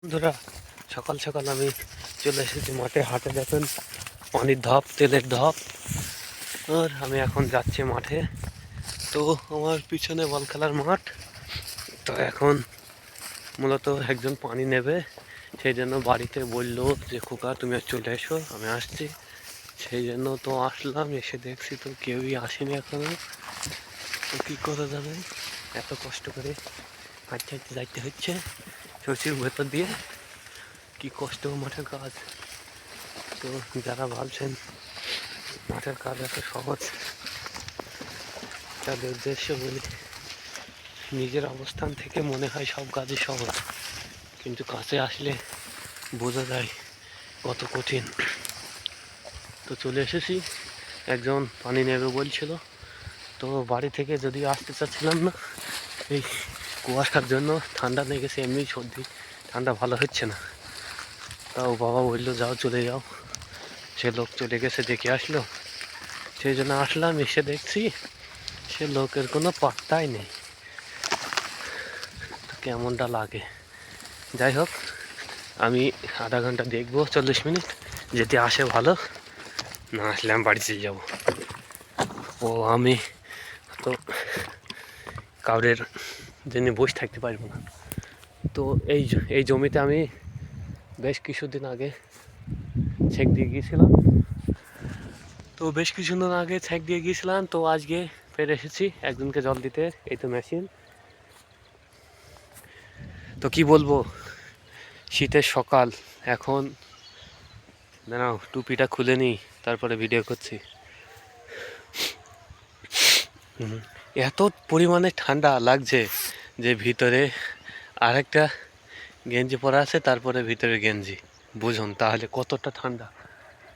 বন্ধুরা, সকাল সকাল আমি চলে এসেছি মাঠে। হাটে দেখেন পানির ধাপ, তেলের ধাপ। আর আমি এখন যাচ্ছি মাঠে। তো আমার পিছনে বল খেলার মাঠ। তো এখন মূলত একজন পানি নেবে, সেই জন্য বাড়িতে বললো যে খোকা তুমি চলে এসো, আমি আসছি। সেই জন্য তো আসলাম, এসে দেখছি তো কেউই আসেনি এখনো। তো কী করা যাবে, এত কষ্ট করে হাঁটতে হাঁটতে যাইতে হচ্ছে শশীর ভেতর দিয়ে। কি কষ্ট মাঠের কাজ। তো যারা ভাবছেন মাঠের কাজ এত সহজ, তাদের উদ্দেশ্যে বলি, নিজের অবস্থান থেকে মনে হয় সব কাজই সহজ, কিন্তু কাছে আসলে বোঝা যায় কত কঠিন। তো চলে এসেছি, একজন পানি নেবে বলছিল। তো বাড়ি থেকে যদি আসতে চাচ্ছিলাম না, এই কুয়াশার জন্য ঠান্ডা লেগেছে, এমনি সর্দি ঠান্ডা ভালো হচ্ছে না। তাও বাবা বললো যাও চলে যাও। সে লোক চলে গেছে, দেখে আসলো। সেই জন্য আসলাম, এসে দেখছি সে লোকের কোনো পাত্তাই নেই। কেমনটা লাগে, যাই হোক, আমি আধা ঘন্টা দেখবো, 40 মিনিট। যদি আসে ভালো, না আসলে আমি বাড়ি চলে যাবো। ও আমি তো কাউরের জন্য বসে থাকতে পারবো না। তো এই জমিতে আমি বেশ কিছুদিন আগে ছেক দিয়ে গিয়েছিলাম। তো আজকে ফের এসেছি একজনকে জল দিতে। এই তো মেশিন। তো কি বলবো, শীতের সকাল এখন। দাঁড়াও, টুপিটা খুলে নিই, তারপরে ভিডিও করছি। এত পরিমাণে ঠান্ডা লাগছে যে ভিতরে আরেকটা গেঞ্জি পরা আছে, তারপরে ভিতরে গেঞ্জি। বুঝুন তাহলে কতটা ঠান্ডা।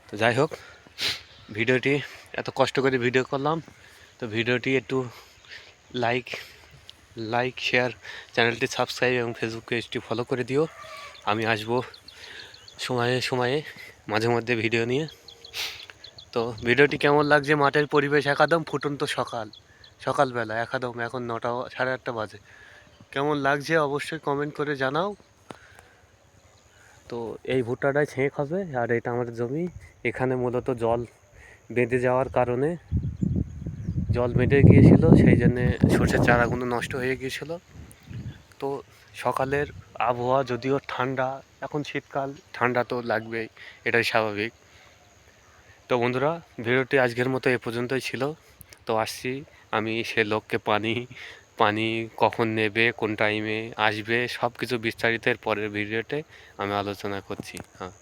তো যাই হোক, ভিডিওটি এত কষ্ট করে ভিডিও করলাম। তো ভিডিওটি একটু লাইক লাইক শেয়ার, চ্যানেলটি সাবস্ক্রাইব এবং ফেসবুক পেজটি ফলো করে দিও। আমি আসবো সময়ে সময়ে মাঝে মধ্যে ভিডিও নিয়ে। তো ভিডিওটি কেমন লাগছে, মাঠের পরিবেশ একদম ফুটন্ত সকালবেলা একদম, এখন 9টা 8:30 বাজে। কেমন লাগছে অবশ্যই কমেন্ট করে জানাও। তো এই ভুট্টাটাই ছেঁক হবে, আর এটা আমাদের জমি। এখানে মূলত জল বেঁধে যাওয়ার কারণে, জল বেঁধে গিয়েছিল, সেই জন্যে সর্ষের চারাগুলো নষ্ট হয়ে গিয়েছিল। তো সকালের আবহাওয়া যদিও ঠান্ডা, এখন শীতকাল, ঠান্ডা তো লাগবেই, এটাই স্বাভাবিক। তো বন্ধুরা, ভিডিওটি আজকের মতো এ পর্যন্তই ছিল। তো আসছি আমি, সে লোককে পানি পানি কখন নেবে, কোন টাইমে আসবে, সব কিছু বিস্তারিত পরের ভিডিওতে আমি আলোচনা করছি। হ্যাঁ।